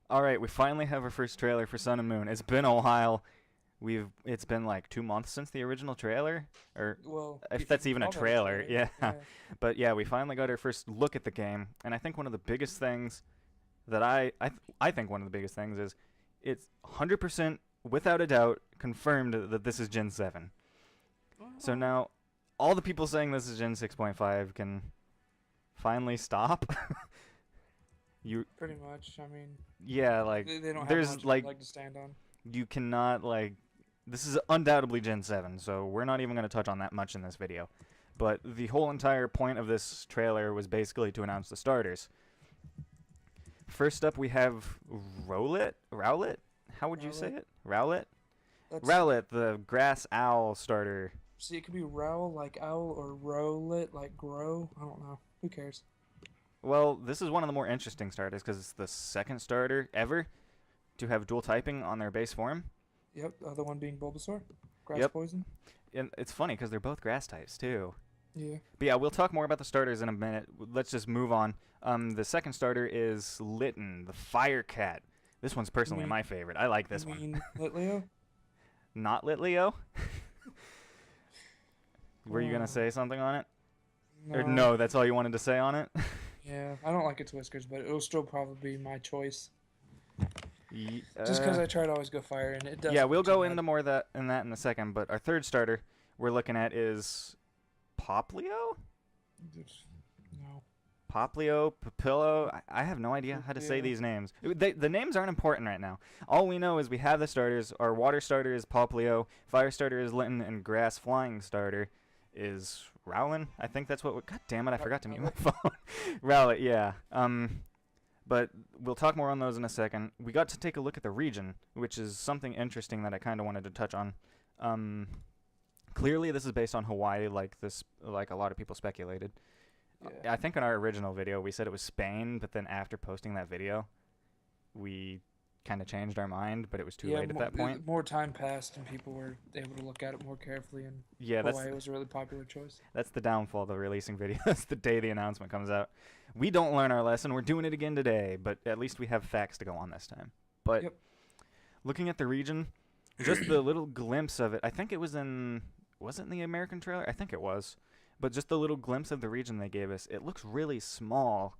All right, we finally have our first trailer for Sun and Moon. It's been a while. It's been like 2 months since the original trailer, or Well, if if you that's can even a call that a trailer. trailer, Yeah, yeah. but yeah, we finally got our first look at the game, and I think one of the biggest things that I think one of the biggest things is it's 100% without a doubt confirmed that this is Gen 7. So Well, now all the people saying this is Gen 6.5 can finally stop. you pretty much. I mean, yeah, like they don't have there's much of a like leg to stand on. you cannot like this is undoubtedly Gen 7, so we're not even going to touch on that much in this video. But the whole entire point of this trailer was basically to announce the starters. First up, we have Rowlet. Rowlet? How would you say Rowlet. it? Rowlet? That's Rowlet, the grass owl starter. See, it could be rowl like owl or rowlet like grow. I don't know. Who cares? Well, this is one of the more interesting starters because it's the second starter ever to have dual typing on their base form. Yep, the other one being Bulbasaur, grass Yep. poison. And it's funny because they're both grass types too. Yeah. But yeah, we'll talk more about the starters in a minute. Let's just move on. The second starter is Litten, the Fire Cat. This one's You personally mean my favorite. I like you this one. mean Litleo? Not Litleo? Were you gonna Oh, say something on it? Or no. no, that's all you wanted to say on it? Yeah, I don't like its whiskers, but it'll still probably be my choice. Ye- Just because uh, I try to always go fire, and it yeah, doesn't we'll too go much. into more of that in a second. But our third starter we're looking at is Poplio? No. Poplio, Papillo. I have no idea how to say Yeah. these names. The names aren't important right now. All we know is we have the starters. Our water starter is Poplio, fire starter is Linton, and grass flying starter is Rowlin. I think that's what. God damn it! I forgot to mute my Rowlet. phone. Rowlet, yeah. But we'll talk more on those in a second. We got to take a look at the region, which is something interesting that I kind of wanted to touch on. Um, Clearly, this is based on Hawaii, like a lot of people speculated. Yeah. I think in our original video we said it was Spain, but then after posting that video, we kind of changed our mind, but it was too Yeah, late at that point. more time passed and people were able to look at it more carefully, and Yeah, Hawaii was a really popular choice. that's the downfall of releasing videos the day the announcement comes out. We don't learn our lesson. We're doing it again today, but at least we have facts to go on this time. But Yep. looking at the region, just the little glimpse of it. I think it was it in the American trailer? I think it was. But just the little glimpse of the region they gave us, it looks really small.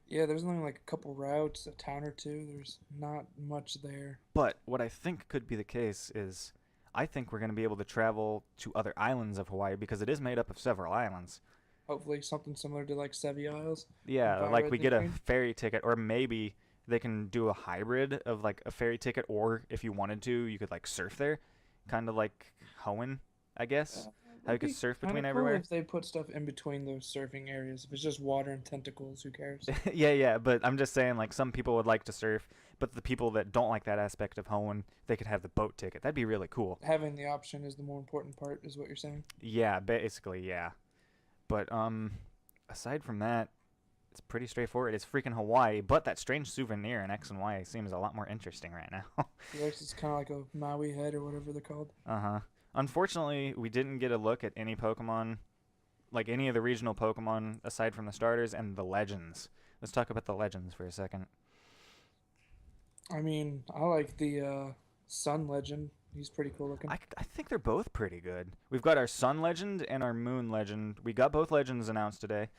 Yeah, there's only like a couple routes, a town or two. There's not much there. But what I think could be the case is I think we're going to be able to travel to other islands of Hawaii because it is made up of several islands. Hopefully something similar to like Sevi Isles and Yeah, Fire like Red we get a Lagoon. ferry ticket, or maybe they can do a hybrid of like a ferry ticket, or if you wanted to, you could like surf there, kind of like Hoenn, I guess. How you That'd could be surf kind between of cool everywhere. if they put stuff in between those surfing areas. If it's just water and tentacles, who cares? Yeah, but I'm just saying, like, some people would like to surf, but the people that don't like that aspect of Hoenn, they could have the boat ticket. That'd be really cool. Having the option is the more important part, is what you're saying. Yeah, basically, yeah. But aside from that, it's pretty straightforward. It's freaking Hawaii, but that strange souvenir in X and Y seems a lot more interesting right now. Yes, it's kind of like a Maui head or whatever they're called. Uh-huh. Unfortunately, we didn't get a look at any Pokemon, like any of the regional Pokemon aside from the starters and the legends. Let's talk about the legends for a second. I mean, I like the Sun Legend. He's pretty cool looking. I think they're both pretty good. We've got our Sun Legend and our Moon Legend. We got both legends announced today,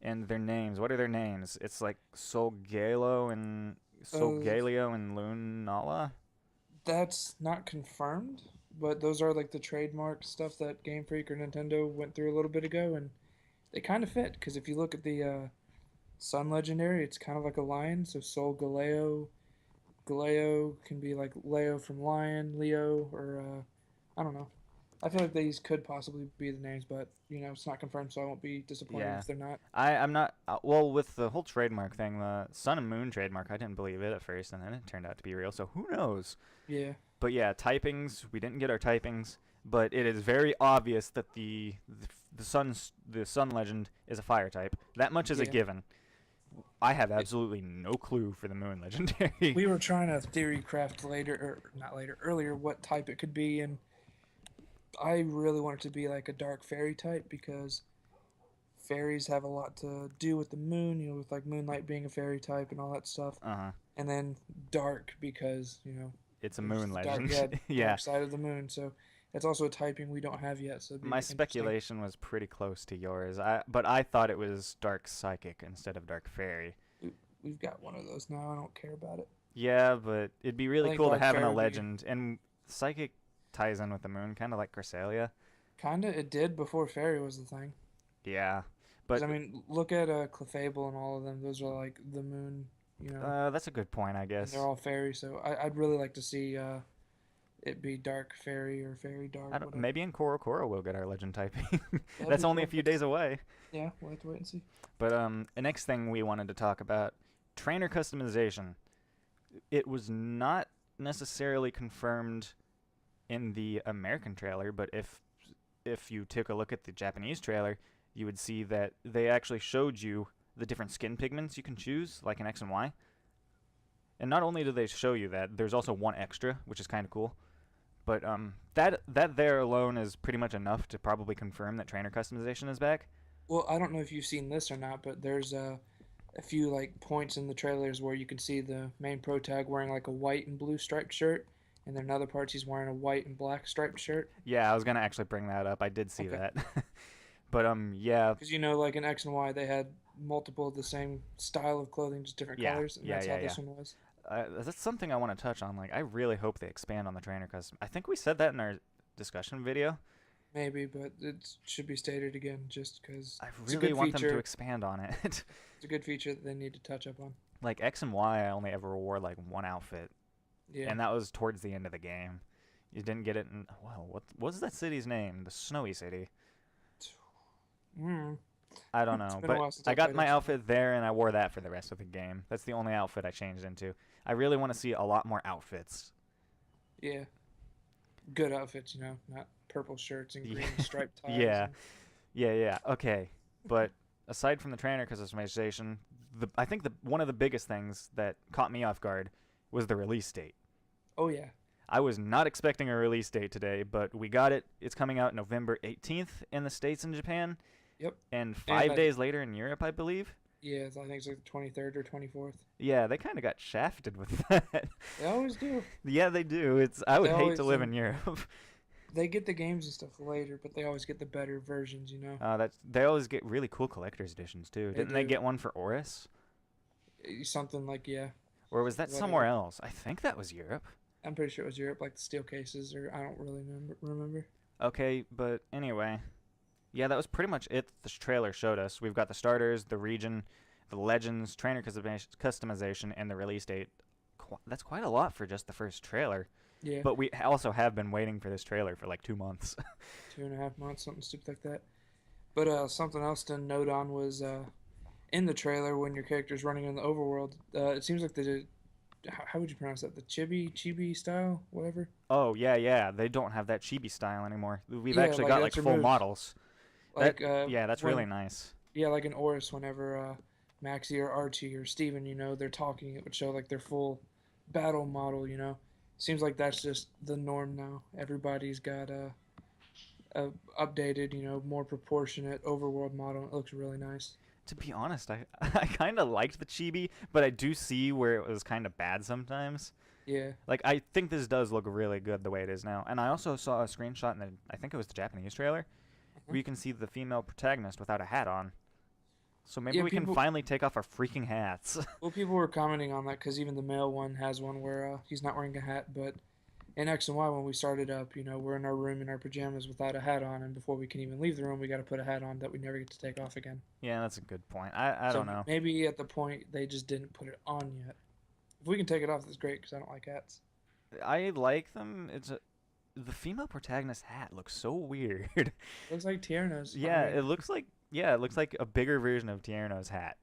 and their names. What are their names? It's like Uh, Solgaleo and Lunala. that's not confirmed, but those are like the trademark stuff that Game Freak or Nintendo went through a little bit ago, and they kind of fit. Because if you look at the Sun Legendary, it's kind of like a lion. So Sol Galeo, Galeo can be like Leo from Lion, Leo, or I don't know. I feel like these could possibly be the names, but it's not confirmed, so I won't be disappointed Yeah. if they're not. I'm not. Well, with the whole trademark thing, the Sun and Moon trademark, I didn't believe it at first, and then it turned out to be real, so who knows? Yeah, But yeah, typings, we didn't get our typings, but it is very obvious that the Sun Legend is a fire type. That much is a yeah. given. I have absolutely no clue for the Moon Legendary. We were trying to theory craft later, or not later, earlier, what type it could be, and I really want it to be like a dark fairy type because fairies have a lot to do with the moon, with like Moonlight being a fairy type and all that stuff. Uh-huh. And then dark because, It's a there's moon the dark, legend. yeah, Yeah. dark side of the moon. So that's also a typing we don't have yet. So it'd My be interesting. speculation was pretty close to yours. But I thought it was dark psychic instead of dark fairy. We, we've got one of those now. I don't care about it. Yeah, but it'd be I really think cool to dark have in fairy a would be legend. And psychic ties in with the moon, kind of like Cresselia. kinda. It did before fairy was the thing. Yeah. Because But I mean, look at Clefable and all of them. Those are like the moon, that's a good point, I and they're guess. all fairy. So I'd really like to see it be dark fairy or fairy I dark, don't, whatever. maybe in Korokoro we'll get our legend typing. That'd That's be only a cool. few days away. Yeah, we'll have to wait and see. But the next thing we wanted to talk about, trainer customization. It was not necessarily confirmed in the American trailer, but if you took a look at the Japanese trailer, you would see that they actually showed you the different skin pigments you can choose, like in X and Y. And not only do they show you that, there's also one extra, which is kind of cool. But that there alone is pretty much enough to probably confirm that trainer customization is back. Well, I don't know if you've seen this or not, but there's a few like points in the trailers where you can see the main pro tag wearing like a white and blue striped shirt, and then in other parts he's wearing a white and black striped shirt. Yeah, I was gonna actually bring that up. I did see Okay. that. But yeah, Because like in X and Y, they had multiple of the same style of clothing, just different yeah, colors, and yeah, that's yeah, how yeah. this one was. That's something I want to touch on. Like, I really hope they expand on the trainer custom. I think we said that in our discussion video. Maybe, but it should be stated again, just because I it's a really good want them to feature. expand on it. It's a good feature that they need to touch up on. Like X and Y, I only ever wore like one outfit, Yeah. and that was towards the end of the game. You didn't get it in. Well, what's that city's name? The Snowy City. Mm. I don't It's know, been a but while since I I got played my X. outfit there, and I wore that for the rest of the game. That's the only outfit I changed into. I really want to see a lot more outfits. Yeah. Good outfits, not purple shirts and Yeah. green striped ties. Yeah. Yeah. Okay, but aside from the trainer customization, I think one of the biggest things that caught me off guard was the release date. Oh yeah. I was not expecting a release date today, but we got it. It's coming out November 18th in the States and Japan, Yep. and And 5 days later in Europe, I believe. yeah, I think it's like the 23rd or 24th. Yeah, they kind of got shafted with that. They always do. Yeah, they do. I would They hate always to live in Europe. They get the games and stuff later, but they always get the better versions. They always get really cool collector's editions too. They Didn't they do. get one for Oris? Something like, yeah, Or was that whatever. somewhere else? I think that was Europe. I'm pretty sure it was Europe, like the steel cases, or I don't really remember. Okay, but anyway. Yeah, that was pretty much it the trailer showed us. We've got the starters, the region, the legends, trainer customization, and the release date. That's quite a lot for just the first trailer. Yeah, But we also have been waiting for this trailer for like 2 months. 2.5 months, something stupid like that. But something else to note on was in the trailer when your character's running in the overworld, it seems like how would you pronounce that? The chibi style, whatever. Oh, yeah. They don't have that chibi style anymore. We've Yeah, actually like, got like that's full removed. models. Like Yeah, that's when really nice. yeah, like in Oris, whenever Maxie or Archie or Steven, they're talking, it would show like their full battle model. Seems like that's just the norm now. Everybody's got a updated, more proportionate overworld model. It looks really nice. To be honest, I kind of liked the chibi, but I do see where it was kind of bad sometimes. Yeah. Like, I think this does look really good the way it is now. And I also saw a screenshot I think it was the Japanese trailer, where you can see the female protagonist without a hat on. So maybe Yeah, we can people- finally take off our freaking hats. Well, people were commenting on that because even the male one has one where he's not wearing a hat. But in X and Y, when we started up, we're in our room in our pajamas without a hat on, and before we can even leave the room, we got to put a hat on that we never get to take off again. Yeah, that's a good point. I So don't know. maybe at the point they just didn't put it on yet. If we can take it off, that's great because I don't like hats. I like them. The female protagonist hat looks so weird. Looks like Tierna's. Yeah, it looks like a bigger version of Tierno's hat.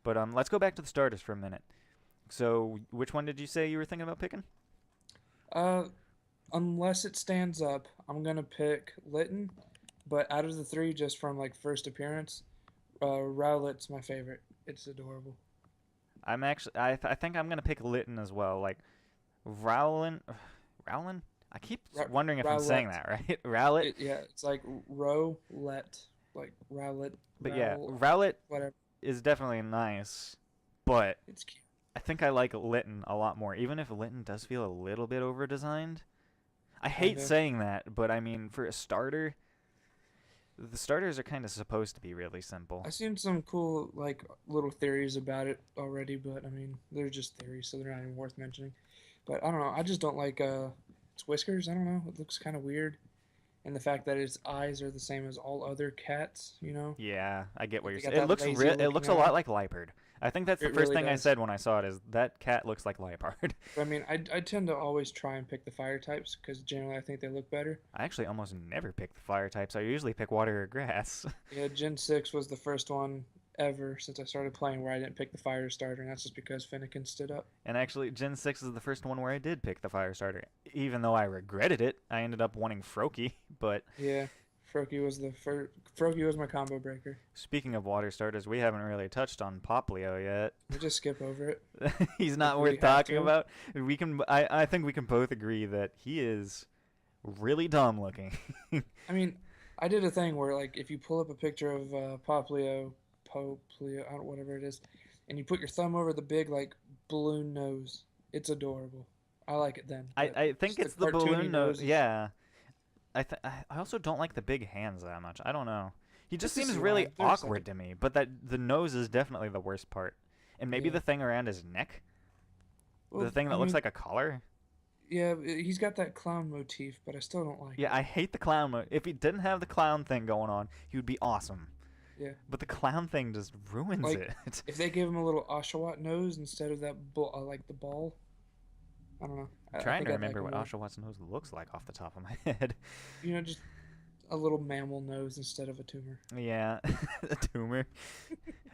But let's go back to the starters for a minute. So, which one did you say you were thinking about picking? Unless it stands up, I'm gonna pick Lytton. But out of the three, just from like first appearance, Rowlet's my favorite. It's adorable. I think I'm gonna pick Lytton as well. Like, Rowlin. I keep Ra- wondering if I'm saying Rowlet. that right. Rowlet. Yeah, it's like Rowlet. like Rowlet, But yeah, Rowell, Rowlet whatever. is definitely nice, but It's cute. I think I like Litten a lot more, even if Litten does feel a little bit over-designed. I hate Kinda. saying that, but I mean, for a starter, the starters are kind of supposed to be really simple. I've seen some cool like little theories about it already, but I mean they're just theories, so they're not even worth mentioning. But I don't know. I just don't like its whiskers. I don't know. It looks kind of weird, and the fact that its eyes are the same as all other cats. You know, Yeah, I get what like you're they got saying. It that looks lazy it looks looking a lot eye. like Liepard. I think that's the It first really thing I does. said when I saw it is that cat looks like Liepard. But I mean, I tend to always try and pick the fire types because generally I think they look better. I actually almost never pick the fire types. I usually pick water or grass. Yeah, Gen 6 was the first one ever since I started playing where I didn't pick the fire starter, and that's just because Finnegan stood up. And actually, Gen 6 is the first one where I did pick the fire starter. Even though I regretted it, I ended up wanting Froakie. But Yeah, Froakie was the first. Froakie was my combo breaker. speaking of water starters, we haven't really touched on Poplio yet. We just skip over it He's if not we worth have talking to. about. I think we can both agree that he is really dumb looking. I mean, I did a thing where like if you pull up a picture of Poplio, I don't whatever it is, and you put your thumb over the big like balloon nose, it's adorable. I like it then, but I think just it's the cartoony balloon nose. nose is Yeah. I also don't like the big hands that much. I don't know. He just it's a seems sea really lion. They're awkward second. to me. But that the nose is definitely the worst part. And maybe Yeah. the thing around his neck, the Well, thing I that looks mean, like a collar. yeah, he's got that clown motif, but I still don't like Yeah, it. I hate the clown. If he didn't have the clown thing going on, he would be awesome. Yeah, But the clown thing just ruins like it. if they gave him a little Oshawott nose instead of that like the ball, I don't know. I'm I trying think to I'd like remember him what more. Oshawott nose looks like off the top of my head. Just a little mammal nose instead of a tumor. Yeah, a tumor.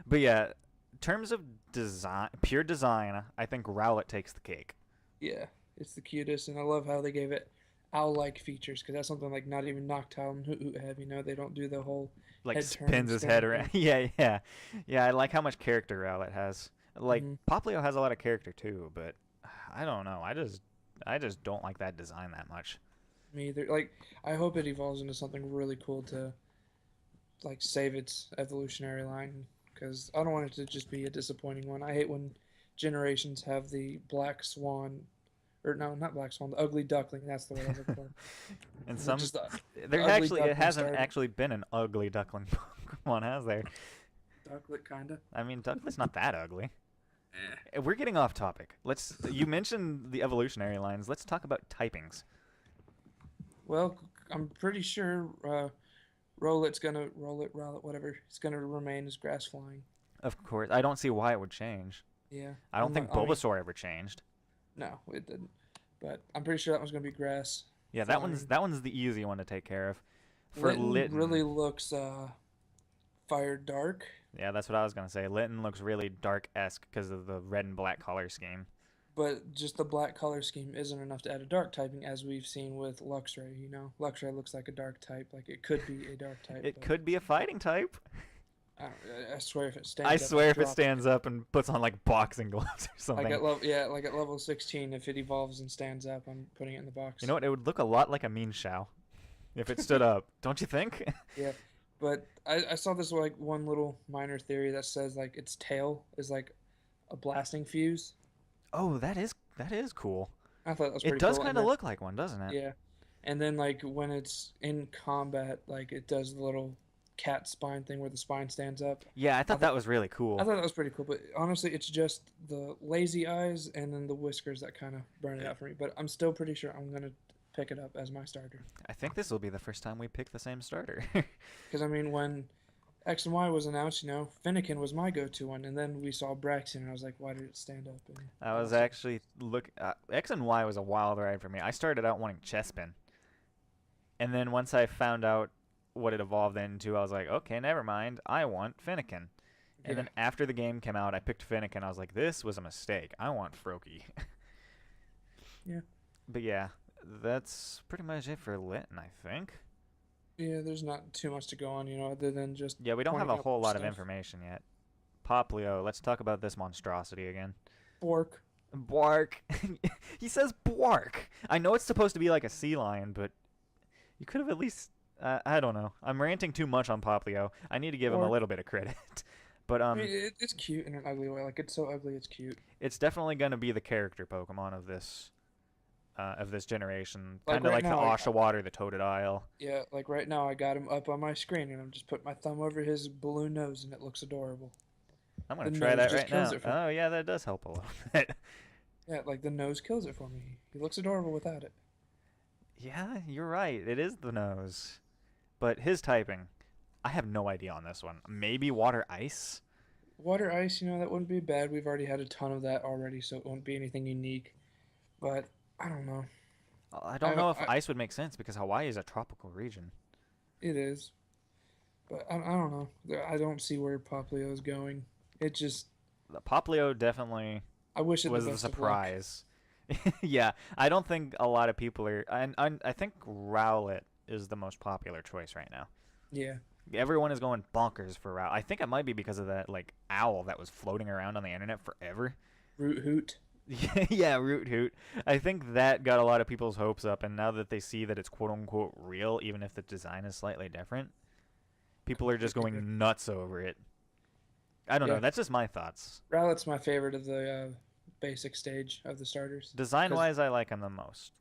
But yeah, in terms of design, pure design, I think Rowlet takes the cake. Yeah, it's the cutest, and I love how they gave it owl-like features because that's something like not even Noctowl and Hoot Hoot have. They don't do the whole Like head turn spins his head stand around. thing. Yeah. Yeah, I like how much character Rowlet has. Like Hmm. Poplio has a lot of character too, but I don't know. I just don't like that design that much. Me either. Like, I hope it evolves into something really cool to like save its evolutionary line because I don't want it to just be a disappointing one. I hate when generations have the black swan, or no, not black swan, the ugly duckling. That's the word I was looking for. And Which is there the ugly actually it duckling hasn't started. actually been an ugly duckling Pokemon, has there? Ducklet kinda. I mean, Duckling's not that ugly. Eh. We're getting off topic. You mentioned the evolutionary lines. Let's talk about typings. Well, I'm pretty sure Rowlet, whatever. It's gonna remain as grass flying. Of course, I don't see why it would change. Yeah. I don't think I mean, Bulbasaur ever changed. no, it didn't. But I'm pretty sure that one's gonna be grass Yeah, flying. that one's the easy one to take care of. For Litten Litten, really looks fire dark, yeah, that's what I was gonna say. Litten looks really dark-esque because of the red and black color scheme. but just the black color scheme isn't enough to add a dark typing, as we've seen with Luxray. Luxray looks like a dark type, like it could be a dark type. It But could be a fighting type. I swear if it stands I up, swear I'm if it dropping stands up and puts on like boxing gloves or Like something. at level, yeah, like at level 16, if it evolves and stands up, I'm putting it in the box. You know what? It would look a lot like a mean Shao if it stood up. Don't you think? Yeah, but I saw this like one little minor theory that says like its tail is like a blasting fuse. Oh, that is cool. I thought that was It pretty does cool. kind of look like one, doesn't it? Yeah, and then like when it's in combat, like it does the little cat spine thing where the spine stands up. Yeah, I I thought thought that was really cool. I thought that was pretty cool. But honestly, it's just the lazy eyes and then the whiskers that kind of burn it out for me. But I'm still pretty sure I'm gonna pick it up as my starter. I think this will be the first time we pick the same starter. Because I mean, when X and Y was announced, Finnegan was my go-to one, and then we saw Braxton, and I was like, why did it stand up? And I was actually X and Y was a wild ride for me. I started out wanting Chespin, and then once I found out what it evolved into, I was like, okay, never mind. I want Finnegan. And yeah, then after the game came out, I picked Finnegan. I was like, this was a mistake. I want Froakie. yeah, But yeah, that's pretty much it for Litten, I think. yeah. There's not too much to go on, other than just Yeah, we don't have pointing a out whole lot of stuff. information yet. Poplio, let's talk about this monstrosity again. Bork. Bark. He says bark. I know it's supposed to be like a sea lion, but you could have at least I don't know. I'm ranting too much on Poplio. I need to give him a Or little bit of credit. But I mean, it's cute in an ugly way. Like it's so ugly, it's cute. it's definitely gonna be the character Pokemon of this generation. Like Kind of right like the now, Oshawott or the Totodile. yeah, like right now, I got him up on my screen, and I'm just putting my thumb over his balloon nose, and it looks adorable. I'm gonna The try nose that just right kills now. it for me. Oh yeah, that does help a little bit. Yeah, like the nose kills it for me. He looks adorable without it. Yeah, you're right. It is the nose. But his typing, I have no idea on this one. Maybe water ice? Water ice, that wouldn't be bad. We've already had a ton of that already, so it won't be anything unique. But I don't know. I don't know if I ice would make sense because Hawaii is a tropical region. it is, but I don't know. I don't see where Poplio is going. It just The Poplio definitely I wish it the was the best of luck. surprise. Yeah, I don't think a lot of people are. And I think Rowlet is the most popular choice right now. Yeah, Everyone is going bonkers for Rowlet. I think it might be because of that like owl that was floating around on the internet forever. Root Hoot. Yeah, Root Hoot. I think that got a lot of people's hopes up, and now that they see that it's quote unquote real, even if the design is slightly different, people are just going nuts over it. I don't know. Yeah, That's just my thoughts. Rowlet's my favorite of the basic stage of the starters. Design Cause wise, I like him the most,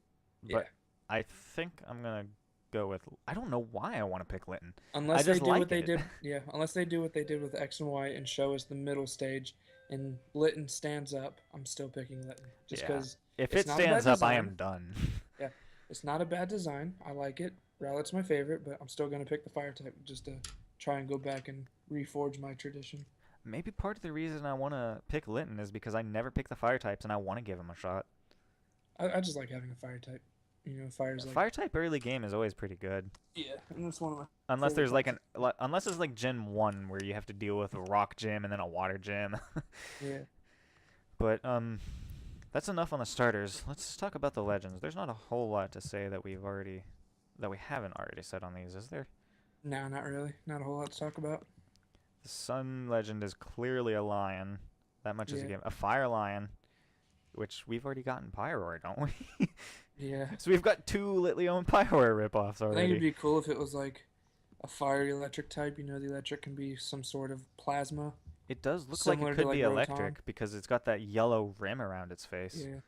yeah, but I think I'm gonna go with. I don't know why I want to pick Linton. I unless they just do what like they it. did, yeah, unless they do what they did with X and Y and show us the middle stage and Litten stands up, I'm still picking Litten just Yeah. because If it's it not a bad stands up, I design. am done. Yeah, it's not a bad design. I like it. Rowlet's my favorite, but I'm still gonna pick the fire type just to try and go back and reforge my tradition. Maybe part of the reason I want to pick Linton is because I never pick the fire types, and I want to give him a shot. I just like having a fire type. Fire's like Fire type early game is always pretty good. yeah, and that's one of my Unless favorite there's like types. unless it's like Gen 1 where you have to deal with a rock gym and then a water gym. Yeah, But that's enough on the starters. Let's talk about the legends. There's not a whole lot to say that we haven't already said on these, is there? no, not really. Not a whole lot to talk about. The Sun legend is clearly a lion. That much is a Yeah, given. A fire lion, which we've already gotten Pyroar, don't we? yeah. So we've got two Litleo and Pyroar ripoffs I think it'd already. be cool if it was like a fire electric type. The electric can be some sort of plasma, It does look like similar it to could like be Rotom. electric because it's got that yellow rim around its face. Yeah.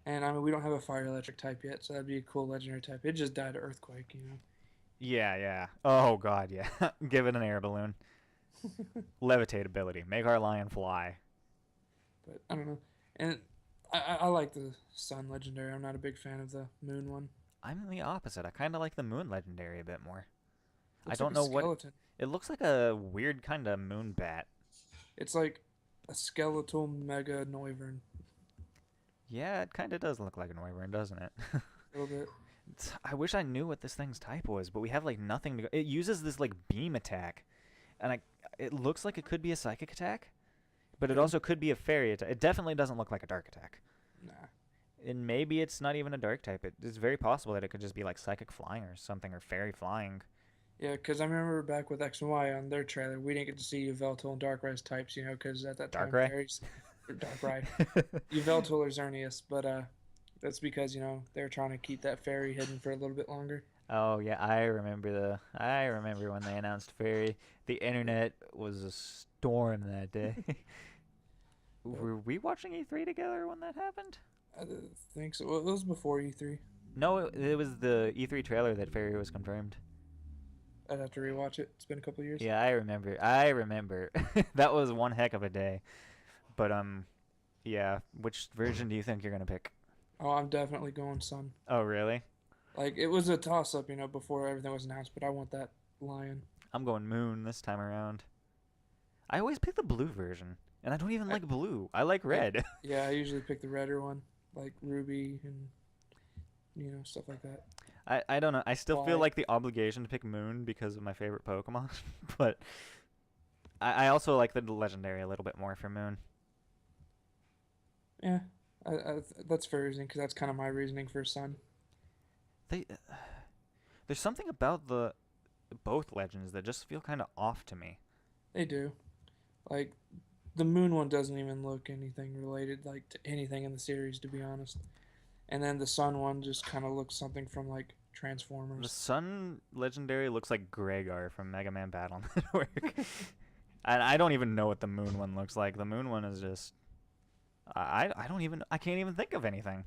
And I mean, we don't have a fire electric type yet, so that'd be a cool legendary type. It just died to earthquake. Yeah, yeah. Oh god, yeah. Give it an air balloon. Levitate ability. Make our lion fly. But I don't know. And I like the sun legendary. I'm not a big fan of the moon one. I'm the opposite. I kind of like the moon legendary a bit more. I Looks like don't a know what skeleton. it looks like, a weird kind of moon bat. It's like a skeletal mega Noivern. Yeah, it kind of does look like an wyvern, doesn't it? A little bit. I wish I knew what this thing's type was, but we have like nothing to go. It uses this like beam attack, and it looks like it could be a psychic attack, but it Yeah. also could be a fairy attack. It definitely doesn't look like a dark attack. Nah. And maybe it's not even a dark type. It's very possible that it could just be like psychic flying or something, or fairy flying. Yeah, because I remember back with X and Y on their trailer, we didn't get to see Yveltal and Darkrai types, because at that time, Darkrai? fairies, or Darkrai, Yveltal or Xerneas, but that's because, they're trying to keep that fairy hidden for a little bit longer. Oh yeah, I remember when they announced fairy. The internet was a storm that day. But Were we watching E3 together when that happened? I think so. Well, it was before E3. No, it was the E3 trailer that fairy was confirmed. I'd have to rewatch it. It's been a couple years. Yeah, I remember. I remember. That was one heck of a day. But yeah. Which version do you think you're gonna pick? Oh, I'm definitely going Sun. Oh, really? Like, it was a toss-up, before everything was announced, but I want that lion. I'm going Moon this time around. I always pick the blue version, and I don't even I, like blue. I like I, red. yeah, I usually pick the redder one, like Ruby and, stuff like that. I don't know. I still feel Why? like the obligation to pick Moon because of my favorite Pokemon, but I also like the legendary a little bit more for Moon. Yeah, that's fair reasoning, because that's kind of my reasoning for Sun. They there's something about the both legends that just feel kind of off to me. They do. Like, the Moon one doesn't even look anything related, like, to anything in the series, to be honest. And then the Sun one just kind of looks something from, like, Transformers. The Sun legendary looks like Gregar from Mega Man Battle Network. And I don't even know what the Moon one looks like. The Moon one is just... I can't even think of anything.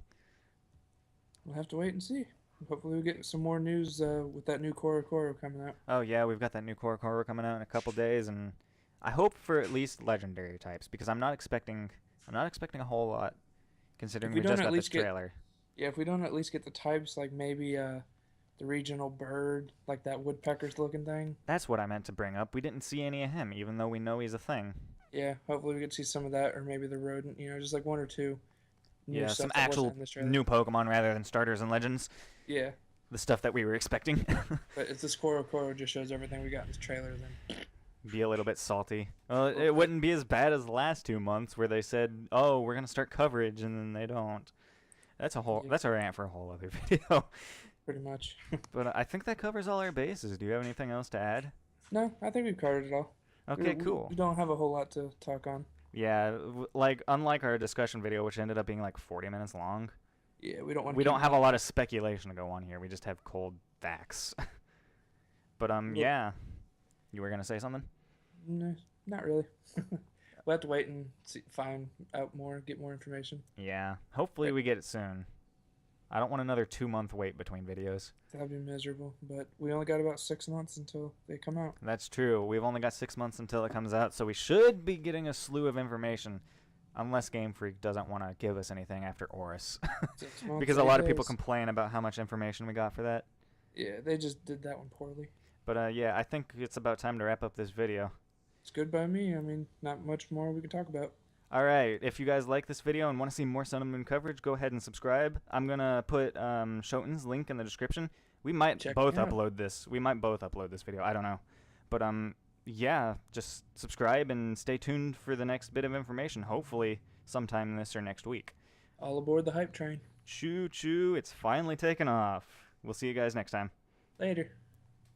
We'll have to wait and see. Hopefully we get some more news with that new Koro coming out. Oh yeah, we've got that new Koro coming out in a couple days, and I hope for at least legendary types, because I'm not expecting a whole lot, considering we just got this trailer. Yeah, if we don't at least get the types, like maybe the regional bird, like that woodpecker's looking thing. That's what I meant to bring up. We didn't see any of him, even though we know he's a thing. Yeah, hopefully we get to see some of that, or maybe the rodent. Just like one or two. Yeah, some actual new Pokemon rather than starters and legends. Yeah. The stuff that we were expecting. But if this Koro just shows everything we got in this trailer, then... Be a little bit salty. Well, it wouldn't be as bad as the last 2 months where they said, oh, we're going to start coverage, and then they don't. That's a rant for a whole other video. Pretty much. But I think that covers all our bases. Do you have anything else to add? No, I think we've covered it all. Okay, cool. We don't have a whole lot to talk on. Yeah, unlike our discussion video, which ended up being like 40 minutes long. Yeah, we don't want. We don't have a lot of speculation to go on here. We just have cold facts. But yeah, you were gonna say something? No, not really. We'll have to wait and find out more, get more information. Yeah, hopefully we get it soon. I don't want another 2-month wait between videos. That'd be miserable, but we only got about 6 months until they come out. That's true. We've only got 6 months until it comes out, so we should be getting a slew of information, unless Game Freak doesn't want to give us anything after Oris. Because a lot of people complain about how much information we got for that. Yeah, they just did that one poorly. But yeah, I think it's about time to wrap up this video. It's good by me. I mean, not much more we can talk about. Alright, if you guys like this video and want to see more Sun and Moon coverage, go ahead and subscribe. I'm going to put Shoten's link in the description. We might both upload this. We might both upload this video. I don't know. But yeah, just subscribe and stay tuned for the next bit of information. Hopefully sometime this or next week. All aboard the hype train. Choo choo, it's finally taken off. We'll see you guys next time. Later.